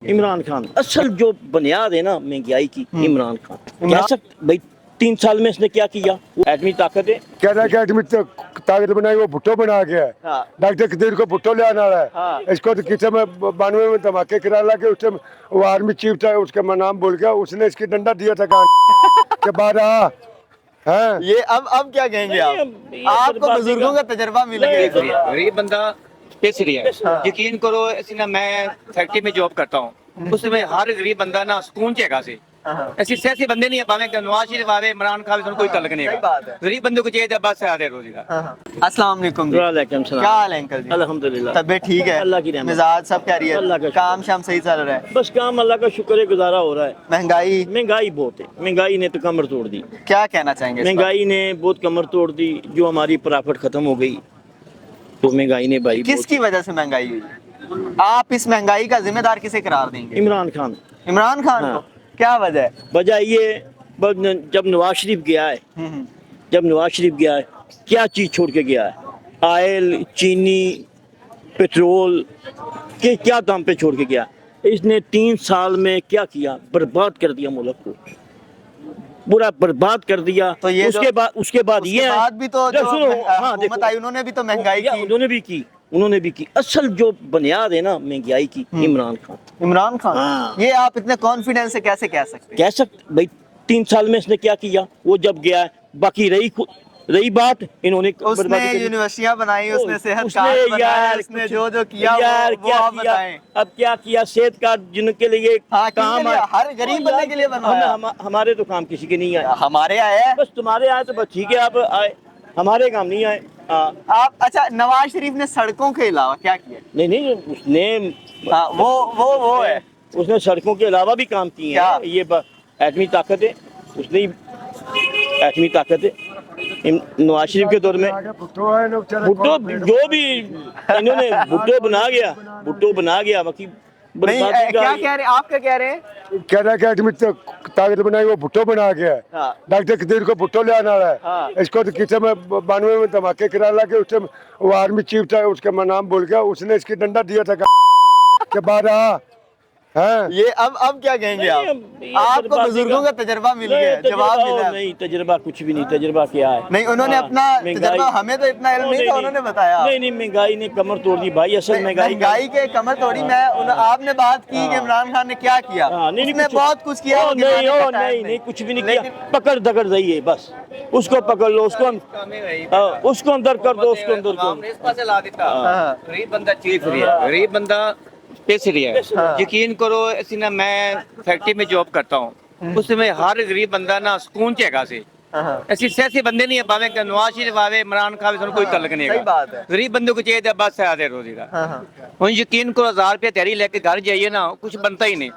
इमरान खान असल जो बुनियाद है ना महंगाई की, इमरान खान कह सकते भाई 3 साल में इसने क्या किया? वो एटमी ताकत है। कह रहा है कि एटमी ताकत बनाई, वो भुट्टो बना गया है। हाँ। डॉक्टर कदीर को भुट्टो ले आना है। हाँ। इसको तो किसी में 92 में धमाके करा लगे, उस टाइम वो आर्मी चीफ था, उसका मैं नाम भूल गया, उसने इसकी डंडा दिया था के बाद हैं। ये अब क्या कहेंगे आप? ये आपको बर्बादी बुजुर्गों का तजर्बा मिल गया। गरीब बंदा पिस रही है। यकीन करो ऐसी ना, मैं फैक्ट्री में जॉब करता हूँ, उसमें हर गरीब बंदा ना सुकून चेगा से ऐसी सियासी बंदे नहीं है, भावे नवाज शरीफ आवे, इमरान खान कोई तलक नहीं सही है। बात है। गरीब बंदे को चाहिए बस आधे रोजीगा। अस्सलाम वालेकुम जी। वालेकुम सलाम। क्या हाल है अंकल जी? अल्हम्दुलिल्लाह। तबीयत ठीक है? अल्लाह की रहमत। मिजाज सब क्या रही अल्लाह का है? शुक्र। काम शाम सही चल रहा है? बस काम अल्लाह का शुक्र है, गुजारा हो रहा है। महंगाई महंगाई बहुत है, महंगाई ने तो कमर तोड़ दी। क्या कहना चाहेंगे इस पर? महंगाई ने बहुत कमर तोड़ दी। जो हमारी प्रॉफिट खत्म हो गई तो महंगाई ने भाई किसकी वजह से महंगाई हुई? आप इस महंगाई का जिम्मेदार किसे करार देंगे? इमरान खान। इमरान खान हाँ। को? क्या वजह है? वजह ये जब नवाज शरीफ गया है, जब नवाज शरीफ गया है क्या चीज़ छोड़ के गया है? ऑयल, चीनी, पेट्रोल के क्या दाम पे छोड़ के गया? इसने 3 साल में क्या किया? बर्बाद कर दिया मुल्क को, पूरा बर्बाद कर दिया। तो ये उसके बाद उसके ये है- बाद भी तो जो सुनो, हाँ हुकूमत देखो, आई उन्होंने भी तो महंगाई या की। उन्होंने भी की। असल जो बुनियाद है ना महंगाई की, इमरान खान इमरान खान? हाँ। ये आप इतने कॉन्फिडेंस से कैसे कह सकते हैं? कह सकते भाई 3 साल में इसने क्या किया? वो जब गया है, बाकी रही बात इन्होंने उसने बर्बादी करी। यूनिवर्सिटियां बनाई, उसने सेहत उसने कार्ड बनाए, यार उसने कुछ- जो किया यार वो क्या आप किया? बताएं। अब क्या किया? सेहत कार्ड जिनके लिए हाँ, किनके काम लिए? आए, हर गरीब बंदे के लिए बनवाया। हमारे तो काम किसी के नहीं आए। हमारे आया है। बस तुम्हारे आए तो बस ठीक है, आप आए, हमारे काम नहीं आए। हाँ। आप अच्छा, नवाज शरीफ ने सड़कों के अलावा क्या किया? नहीं उसने हाँ, वो है। उसने सड़कों के अलावा भी काम किए क्या? हैं। ये एटमी ताकत है, उसने एटमी ताकत है। नवाज शरीफ के दौर में भुट्टो है ना बेचारा, भुट्टो जो भी इन्होंने भुट्टो बना गया बाकी नहीं, बर्बादी क्या का। कह रहे हैं? आप क्या कह रहे हैं? कह रहा है कि एटमी ताकत बनाई, वो भुट्टो बना गया है। हाँ। डॉक्टर कदीर को भुट्टो ले आना है। हाँ। इसको तो किसी में 92 में धमाके करा लगे, उस टाइम वो आर्मी चीफ था, उसका मैं नाम भूल गया, उसने इसकी डंडा दिया था के बाद हैं। ये अब क्या कहेंगे आप? ये आपको बर्बादी बुजुर्गों का तजर्बा मिल गया, जवाब मिला है। नहीं, तजर्बा कुछ भी नहीं। तजर्बा क्या है? नहीं, उन्होंने हाँ, अपना महंगाई- तजर्बा, हमें तो इतना इल्म नहीं था, उन्होंने बताया। नहीं महंगाई ने कमर तोड़ दी भाई। असल महंगाई के कमर तोड़ी। मैं आपने बात की कि इमरान खान ने क्या किया? हाँ, नहीं, उसने कुछ- बहुत कुछ किया। ओ, वो गिनाने का टाइम नहीं कुछ भी नहीं किया। लेकिन- पकड़ दकड़ रही है बस, उसको पकड़ लो, उसको उसको अंदर कर दो, उसको अंदर कर दो। इस पासे ला देता। हाँ। गरीब बंदा चीफ रही है, गरीब बंदा पिस रही है। यकीन करो ऐसी ना, मैं फैक्ट्री में जॉब करता हूँ, उसमें हर गरीब बंदा ना सुकून चेगा से हाँ। ऐसी सियासी बंदे नहीं है, भावे नवाज शरीफ आवे, इमरान खान कोई तलक नहीं सही है। बात है। गरीब बंदे को चाहिए बस आधे रोजीगा। हाँ। और यकीन करो 1000 रुपया तैयारी लेके घर जाइए ना, कुछ बनता ही नहीं।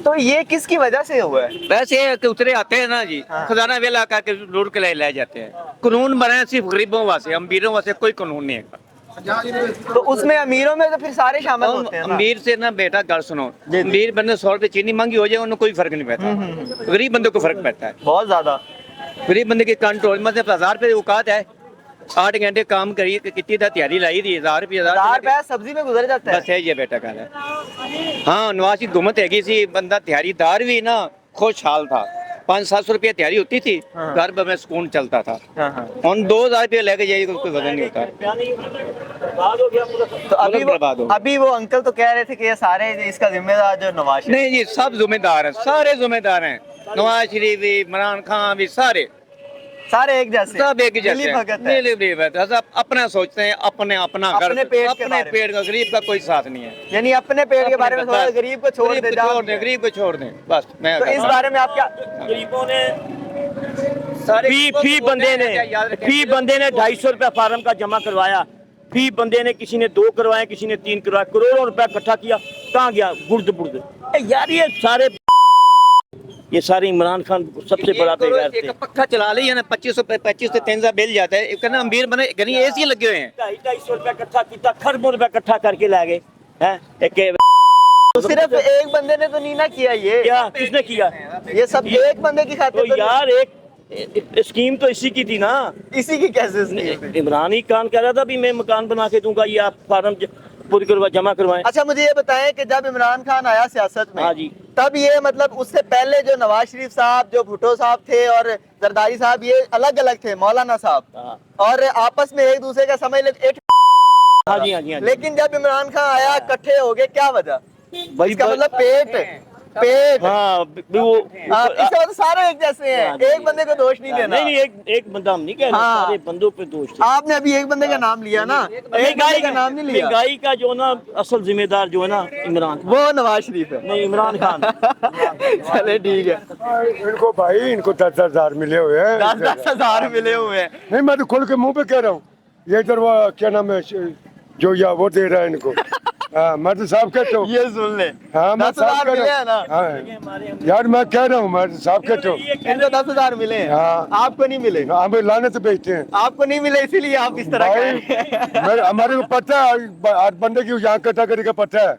तो ये किसकी वजह से हुआ है? वैसे है कि उतरे आते हैं ना जी, हाँ। खजाना वेला करके लूट के ले जाते हैं। कानून बने सिर्फ गरीबों वास्ते, अमीरों वास्ते कोई कानून नहीं है। तो उसमें अमीरों में तो फिर सारे शामिल होते हैं ना? अमीर से ना बेटा गल सुनो, जी। अमीर बंदे 100 रुपए चीनी मांगी हो जाए, उन्हें कोई फर्क नहीं पड़ता। गरीब बंदे को फर्क पड़ता है। बहुत ज्यादा। गरीब बंदे की कंट्रोल मतलब 1000 रुपए औकात है, 8 घंटे काम करिए, कितनी तैयारी लाई थी, 1000 रुपये 1000 रुपया सब्जी में गुजर जाता है। बस है ये बेटा कहना है। हाँ, नवाज की हुकूमत हैगी सी, बंदा तैयारीदार भी ना खुशहाल था। 500-700 रुपये तैयारी होती थी, हाँ। घर में सुकून चलता था। हाँ। उन 2000 रुपये लेके जाइए तो कोई वजन नहीं होता। तो बर्बाद हो। अभी वो अंकल तो कह रहे थे कि ये सारे इसका जिम्मेदार जो नवाज शरीफ। नहीं जी, सब जिम्मेदार हैं, सारे जिम्मेदार हैं। नवाज शरीफ भी, इमरान खान भी, सारे एक जैसे, सब एक जैसे मिली हैं। भगत है। मिली भगत है। सब अपना सोचते हैं, अपना घर, अपने पेट के अपने बारे में। पेट का, गरीब का कोई साथ नहीं है। यानी अपने पेट के बारे में थोड़ा, बस। गरीब को छोड़ गरीब दे, को जान छोड़ दिया। दें, गरीब को छोड़ दें बस। मैं तो इस बारे में आप क्या? गरीबों ने सारे फी बंदे ने 250 रुपया फार्म का जमा करवाया। फी बंदे ने, किसी ने 2 करवाए, किसी ने 3 करवाए, करोड़ों रुपया इकट्ठा किया, कहाँ गया? गुर्द यार। ये सारे इमरान खान सबसे बड़ा बेगार थे। एक पक्का चला लिया ना, 25 से 30 बिल जाता है। कहना अमीर बने, गनी एसी लगे हुए हैं। 250 रुपया इकट्ठा किया, खरबों रुपया इकट्ठा करके ला गए हैं। तो सिर्फ एक बंदे ने तो नहीं ना किया ये। क्या किसने किया? ये सब एक बंदे की खातिर तो तो यार एक स्कीम तो इसी की थी ना। इसी की कैसे स्कीम है? इमरान ही खान कह रहा था भी मैं मकान बना के दूंगा, ये आप फार्म पूरी करवा जमा करवाएं। अच्छा मुझे ये बताएं कि जब इमरान खान आया सियासत में, हाँ जी। तब ये मतलब उससे पहले जो नवाज शरीफ साहब, जो भुट्टो साहब थे और जरदारी साहब, ये अलग अलग थे, मौलाना साहब, हाँ और आपस में एक दूसरे का समझ ले हाँ जी हाँ जी हाँ जी। लेकिन जब इमरान खान आया इकट्ठे हो गए, क्या वजह? भाई इसका मतलब पेट हाँ वो इसका मतलब सारे एक जैसे हैं, एक बंदे को दोष नहीं देना। नहीं नहीं, एक बंदा हम नहीं कह रहे, हाँ। सारे बंदों पे दोष थे। आपने अभी एक बंदे का नाम लिया ना, एक बंदे का नाम नहीं लिया, महंगाई का जो ना असल जिम्मेदार जो है ना इमरान खान। वो नवाज शरीफ है। नहीं, इमरान खान। चले ठीक है। इनको भाई इनको 10,000 मिले हुए हैं। 10-10 हजार मिले हुए हैं। नहीं मैं तो खोल के मुंह पे कह रहा हूँ, ये इधर वो क्या नाम है जो या वो दे रहा है इनको। हाँ मैं तो साफ कहता हूँ। ये सुन ले, हाँ मैं 10 साफ हजार कह मिले रहा हैं ना, हूँ। हाँ यार मैं कह रहा हूँ, मैं तो साफ कहता हूँ। इनको 10 हजार मिले हैं, हाँ। आपको नहीं मिले। हमें लाने तो बेचते हैं आपको नहीं मिले इसीलिए आप इस तरह भाई। कह हमारे को पता है हर बंदे की यहाँ कैटेगरी का पता है,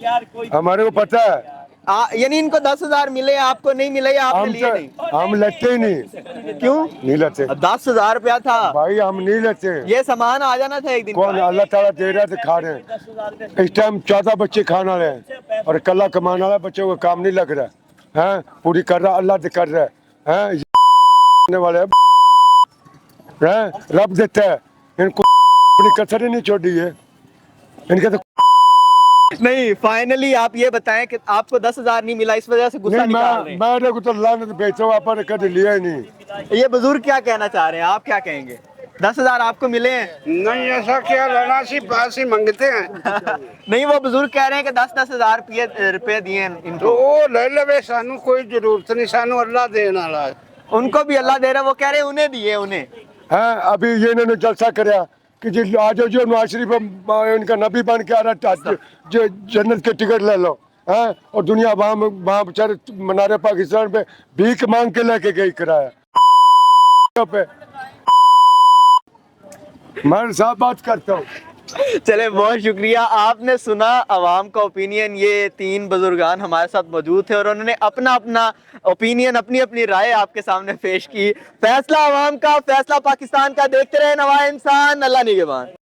यार कोई हमारे को पता है। यानी इनको 10 हजार मिले, आपको नहीं मिले, या आपने लिए नहीं? हम लेते ही नहीं। क्यों? नहीं लेते 10 हजार रुपया था, भाई, हम नहीं लेते। ये सामान आ जाना था एक दिन कौन का। अल्लाह ताला दे रहा है तो खा रहे हैं। इस टाइम 14 बच्चे खाने वाले हैं और कल्ला कमाने वाला बच्चों को काम नहीं लग रहा है, पूरी कर रहा अल्लाह कर रहा है, ये वाले हैं, रब देता है इनको, अपनी कसर ही नहीं छोड़ी है इनके तो। नहीं, फाइनली आप ये बताएं कि आपको 10 हजार नहीं मिला, इस वजह से गुस्सा नहीं निकाल रहे मैं को तो लाने तो बेचो, आपने कभी लिया ही नहीं। हैं। ये बुजुर्ग क्या कहना चाह रहे हैं, आप क्या कहेंगे? 10 हजार आपको मिले हैं? नहीं ऐसा क्या लेना सी पास ही मांगते हैं। नहीं, वो बुजुर्ग कह रहे हैं कि 10-10 हजार रुपए दिए हैं तो इनको। वो ले लेवे, सानू कोई जरूरत नहीं, सानू अल्लाह देने वाला है। उनको भी अल्लाह दे रहा है, वो कह रहे हैं उन्हें दिए उन्हें। हाँ अभी ये इन्होंने जलसा कराया कि जी आज जो नवाज शरीफ इनका नबी बन के आ रहा है, जो जन्नत के टिकट ले लो। हाँ और दुनिया वहाँ वहाँ बेचारे मनारे पाकिस्तान पे भीख मांग के लेके गई कराया पे। मैं साफ बात करता हूँ। चले, बहुत शुक्रिया। आपने सुना आवाम का ओपिनियन। ये 3 बुजुर्गान हमारे साथ मौजूद थे और उन्होंने अपना अपना ओपिनियन, अपनी अपनी राय आपके सामने पेश की। फैसला आवाम का, फैसला पाकिस्तान का। देखते रहे नवा इंसान। अल्लाह निगहबान।